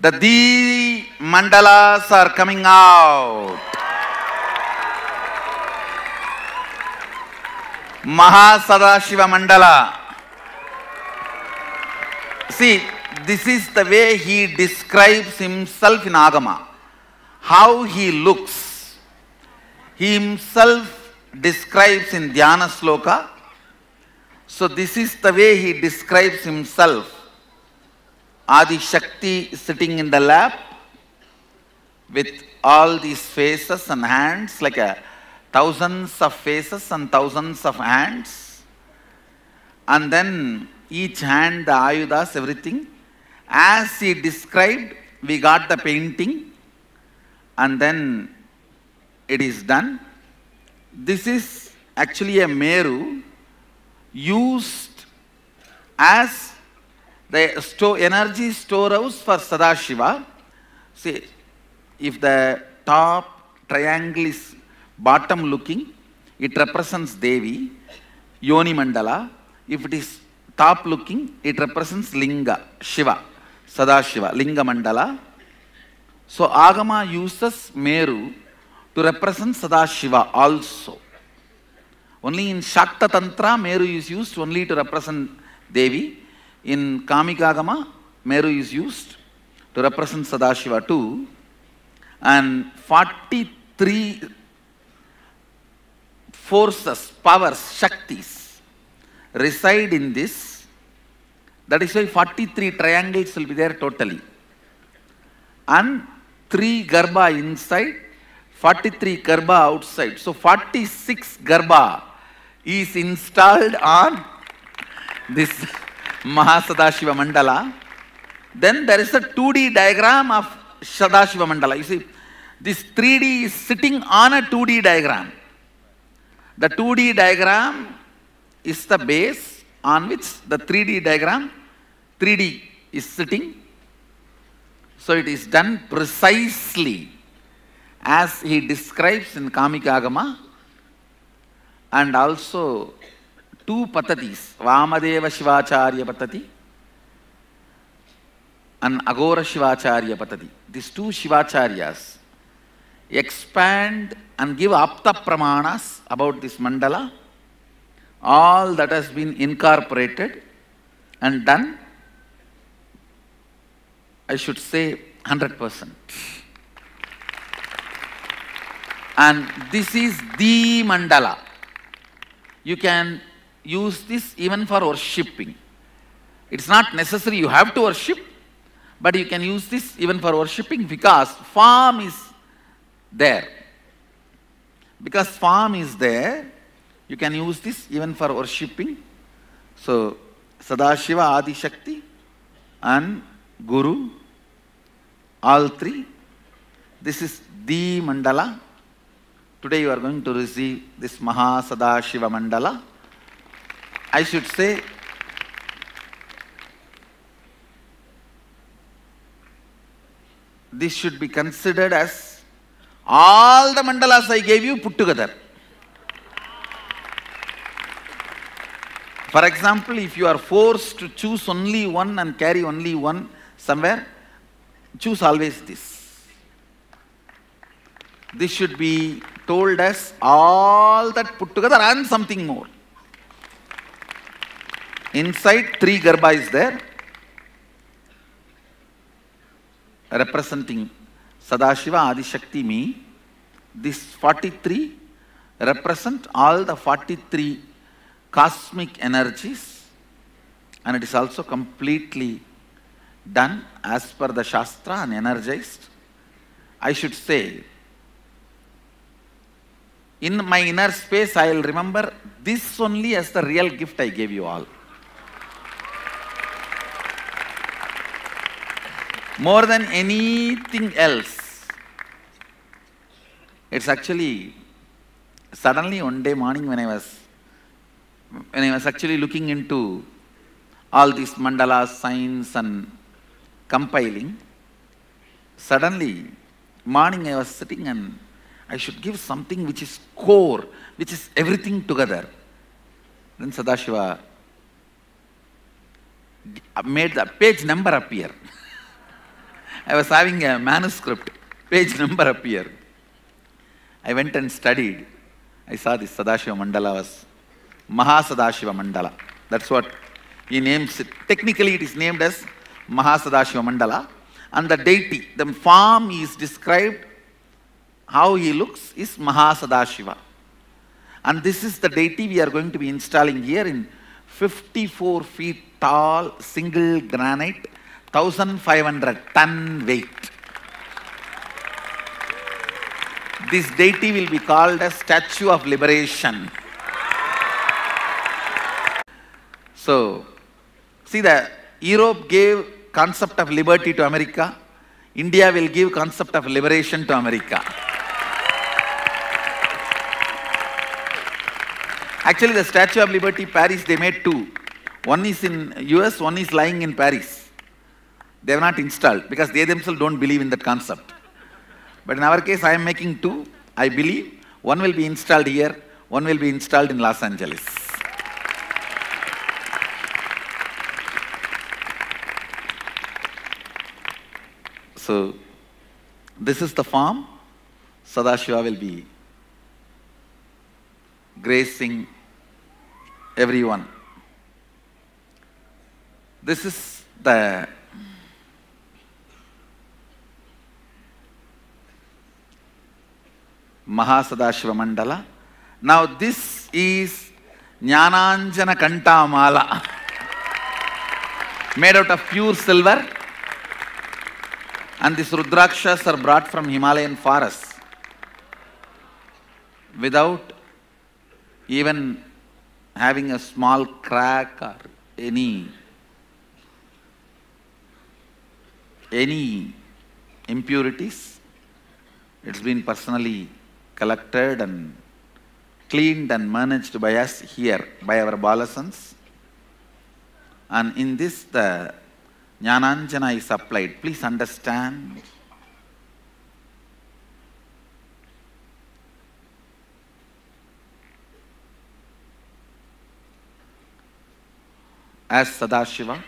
The D mandalas are coming out. Mahasadashiva Mandala. See, this is the way he describes himself in Agama. How he looks. He himself describes in Dhyana Sloka. So this is the way he describes himself. Adi Shakti sitting in the lap with all these faces and hands, like thousands of faces and thousands of hands. And then each hand, the ayudas, everything. As he described, we got the painting and then it is done. This is actually a Meru used as the energy storehouse for Sadashiva. See, if the top triangle is bottom looking, it represents Devi, Yoni Mandala. If it is top looking, it represents Linga, Shiva, Sadashiva, Linga Mandala. So Agama uses Meru to represent Sadashiva also. Only in Shakta Tantra, Meru is used only to represent Devi. In Kamikagama, Meru is used to represent Sadashiva too. And 43 forces, powers, Shaktis reside in this. That is why 43 triangles will be there totally. And 3 Garbha inside, 43 Garbha outside. So 46 Garbha is installed on this Mahasadashiva Mandala. Then there is a 2D diagram of Sadashiva Mandala. You see, this 3D is sitting on a 2D diagram. The 2D diagram is the base on which the 3D diagram, 3D is sitting. So it is done precisely as he describes in Kamikagama, and also 2 Patatis, Vamadeva Shivacharya Patati and Agora Shivacharya Patati. These 2 Shivacharyas expand and give Apta Pramanas about this mandala. All that has been incorporated and done, I should say 100%. And this is the mandala. You can use this even for worshipping. It's not necessary you have to worship, but you can use this even for worshipping because form is there. Because form is there, you can use this even for worshipping. So, Sadashiva, Adi Shakti and Guru, all 3. This is the mandala. Today you are going to receive this Mahasadashiva Mandala. I should say, this should be considered as all the mandalas I gave you put together. For example, if you are forced to choose only one and carry only one somewhere, choose always this. This should be told as all that put together and something more. Inside 3 Garbha is there, representing Sadashiva, Adi Shakti, me. This 43 represent all the 43 cosmic energies, and it is also completely done as per the Shastra and energized. I should say, in my inner space, I will remember this only as the real gift I gave you all. More than anything else. It's actually, suddenly one day morning when I was actually looking into all these mandalas, signs and compiling, suddenly morning I was sitting and I should give something which is core, which is everything together. Then Sadashiva made the page number appear. I was having a manuscript, page number appeared. I went and studied. I saw this Sadashiva Mandala was Mahasadashiva Mandala. That's what he names it. Technically it is named as Mahasadashiva Mandala. And the deity, the form is described, how he looks is Mahasadashiva. And this is the deity we are going to be installing here in 54 feet tall, single granite, 1,500 ton weight. This deity will be called as Statue of Liberation. So, see, the Europe gave concept of liberty to America. India will give concept of liberation to America. Actually, the Statue of Liberty, Paris, they made two. One is in US, one is lying in Paris. They have not installed because they themselves don't believe in that concept. But in our case, I am making two. I believe one will be installed here, one will be installed in Los Angeles. So, this is the form. Sadashiva will be gracing everyone. This is the Mahasadashiva Mandala. Now this is Jnananjana Kanta Mala, made out of pure silver. And these Rudrakshas are brought from Himalayan forests without even having a small crack or any impurities. It's been personally collected and cleaned and managed by us here, by our Balasans. And in this the Jnananjana is applied. Please understand. As Sadashiva,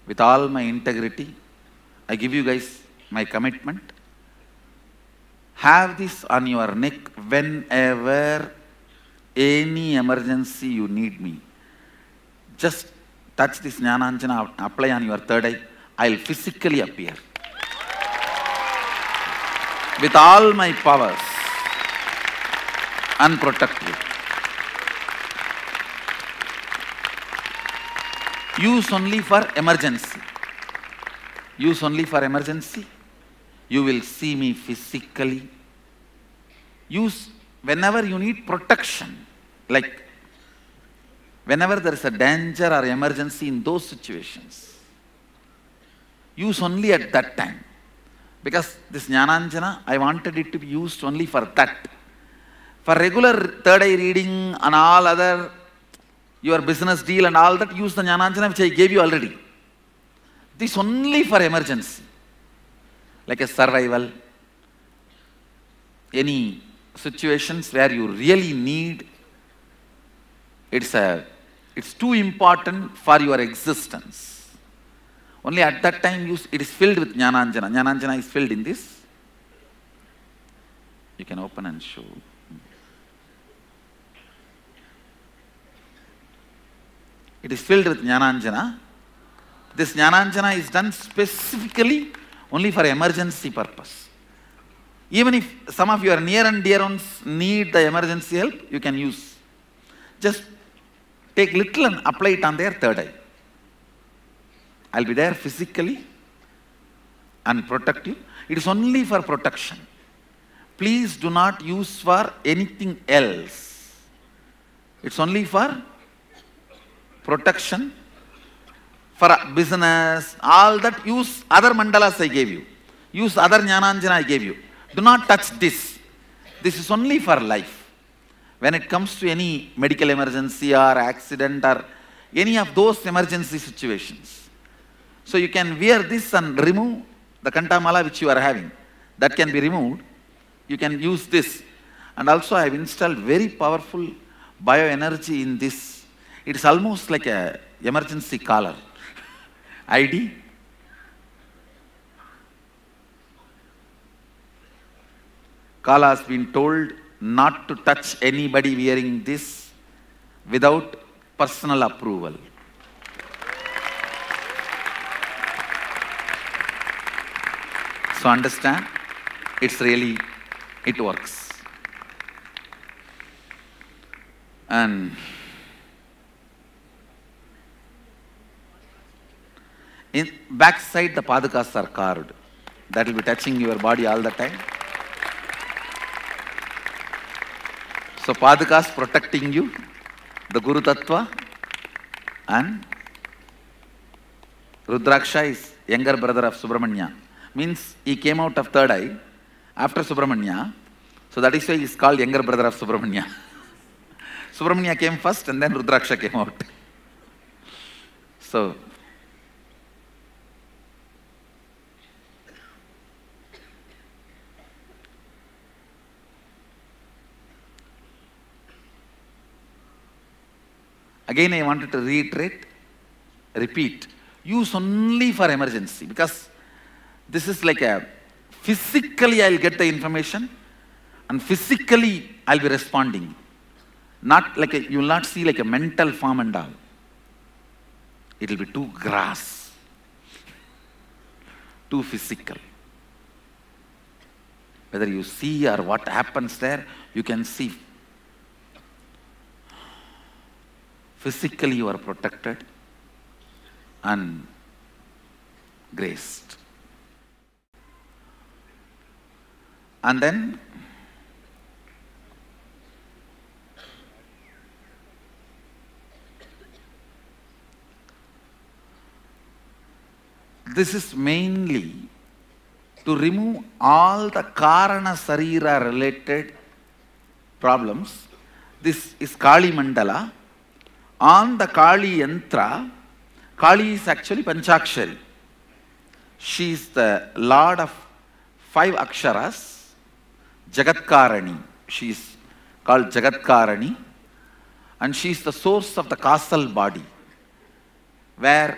with all my integrity, I give you guys my commitment. Have this on your neck whenever any emergency you need me. Just touch this Jnananjana, apply on your third eye. I'll physically appear with all my powers and protect you. Use only for emergency. Use only for emergency. You will see me physically. Use whenever you need protection, like whenever there is a danger or emergency in those situations. Use only at that time. Because this Jnananjana, I wanted it to be used only for that. For regular third eye reading and all other, your business deal and all that, use the Jnananjana which I gave you already. This only for emergency. Like a survival, any situations where you really need, it's too important for your existence. Only at that time it is filled with Jnananjana. Jnananjana is filled in this. You can open and show. It is filled with Jnananjana. This Jnananjana is done specifically only for emergency purpose. Even if some of your near and dear ones need the emergency help, you can use. Just take little and apply it on their third eye. I'll be there physically and protect you. It is only for protection. Please do not use for anything else. It's only for protection. For business, all that, use other mandalas I gave you. Use other Jnananjana I gave you. Do not touch this. This is only for life. When it comes to any medical emergency or accident or any of those emergency situations. So you can wear this and remove the Kantamala which you are having. That can be removed. You can use this. And also I have installed very powerful bioenergy in this. It is almost like a emergency collar. ID. Kala has been told not to touch anybody wearing this without personal approval. So understand, it works. And in backside the padakas are carved. That will be touching your body all the time. So padakas protecting you, the Guru Tattva, and Rudraksha is younger brother of Subramanya. Means he came out of third eye after Subramanya. So that is why he is called younger brother of Subramanya. Subramanya came first and then Rudraksha came out. So again I wanted to repeat, use only for emergency, because this is like a physically I'll get the information and physically I'll be responding. Not like you will not see like a mental form and all. It will be too gross, too physical. Whether you see or what happens there, you can see. Physically you are protected and graced. And then this is mainly to remove all the Karana Sarira related problems. This is Kali Mandala. On the Kali Yantra, Kali is actually Panchakshari. She is the Lord of 5 Aksharas. Jagatkarani. She is called Jagatkarani. And she is the source of the causal body. Where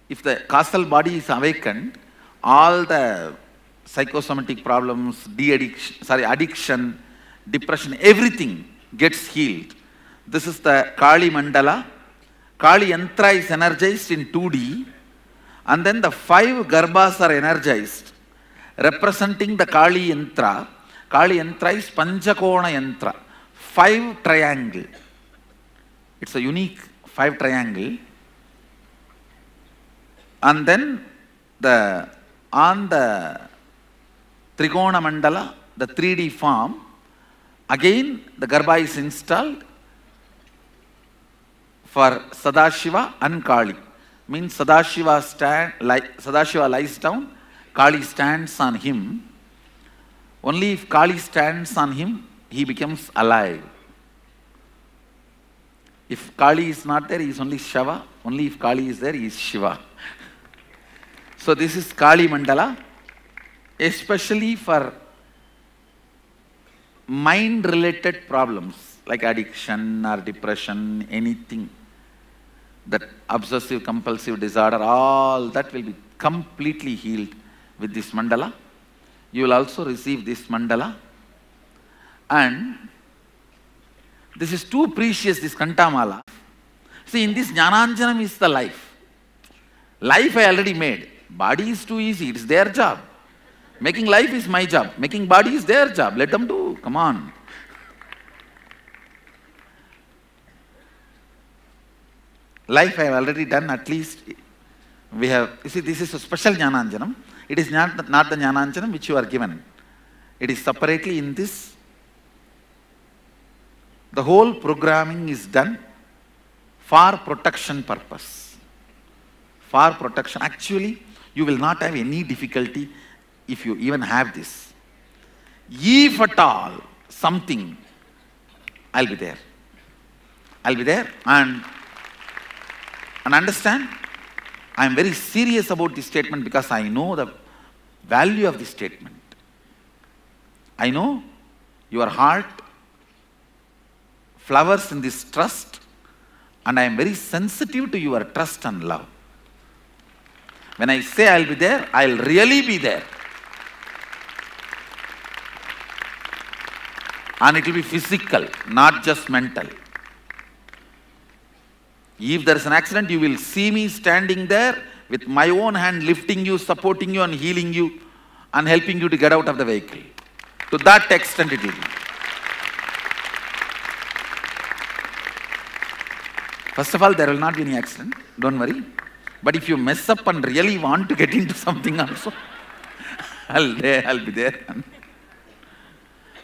if the causal body is awakened, all the psychosomatic problems, addiction, depression, everything gets healed. This is the Kali Mandala. Kali Yantra is energized in 2D. And then the 5 Garbhas are energized, representing the Kali Yantra. Kali Yantra is Panchakona Yantra, 5 triangle. It's a unique 5 triangle. And then on the Trikona Mandala, the 3D form, again the Garbha is installed for Sadashiva and Kali. Means Sadashiva lies down, Kali stands on him. Only if Kali stands on him, he becomes alive. If Kali is not there, he is only Shava. Only if Kali is there, he is Shiva. So this is Kali Mandala, especially for mind-related problems like addiction or depression, anything. That obsessive compulsive disorder, all that will be completely healed with this mandala. You will also receive this mandala. And this is too precious, this Kantamala. See, in this Jnananjanam is the life. Life I already made. Body is too easy, it is their job. Making life is my job. Making body is their job. Let them do, come on. Life I have already done, at least we have, you see, this is a special Jnananjanam. It is not the Jnananjanam which you are given. It is separately in this. The whole programming is done for protection purpose. For protection. Actually, you will not have any difficulty if you even have this. If at all something, I'll be there. I'll be there and understand, I am very serious about this statement because I know the value of this statement. I know your heart flowers in this trust and I am very sensitive to your trust and love. When I say I'll be there, I'll really be there. And it will be physical, not just mental. If there is an accident, you will see me standing there with my own hand lifting you, supporting you and healing you and helping you to get out of the vehicle. To that extent it will be. First of all, there will not be any accident, don't worry. But if you mess up and really want to get into something also, I'll be there.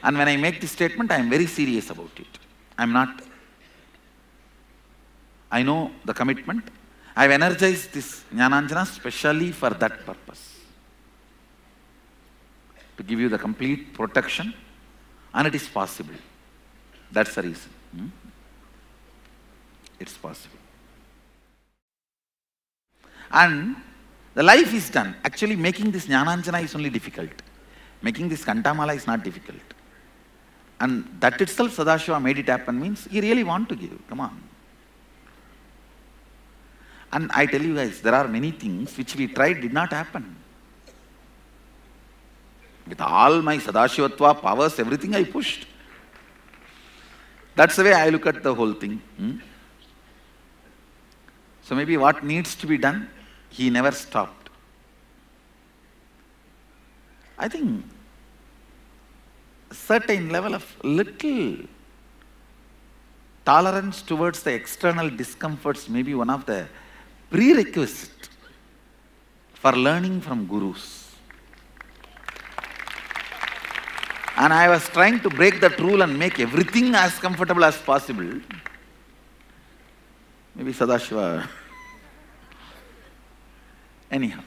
And when I make this statement, I am very serious about it. I'm not. I know the commitment. I've energized this Jnananjana specially for that purpose. To give you the complete protection, and it is possible. That's the reason. It's possible. And the life is done. Actually, making this Jnananjana is only difficult. Making this Kantamala is not difficult. And that itself, Sadashiva made it happen means he really want to give. Come on. And I tell you guys, there are many things which we tried did not happen. With all my Sadashivatva powers, everything I pushed. That's the way I look at the whole thing. So maybe what needs to be done, he never stopped. I think a certain level of little tolerance towards the external discomforts may be one of the prerequisites for learning from gurus. And I was trying to break that rule and make everything as comfortable as possible. Maybe Sadashiva. Anyhow.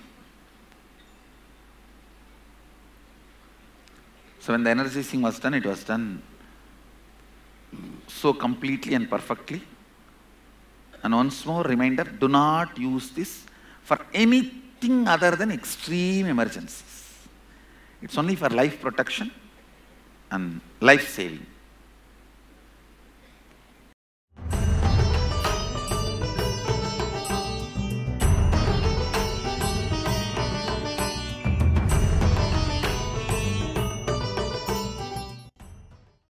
So when the energizing was done, it was done so completely and perfectly. And once more, reminder, do not use this for anything other than extreme emergencies. It's only for life protection and life saving.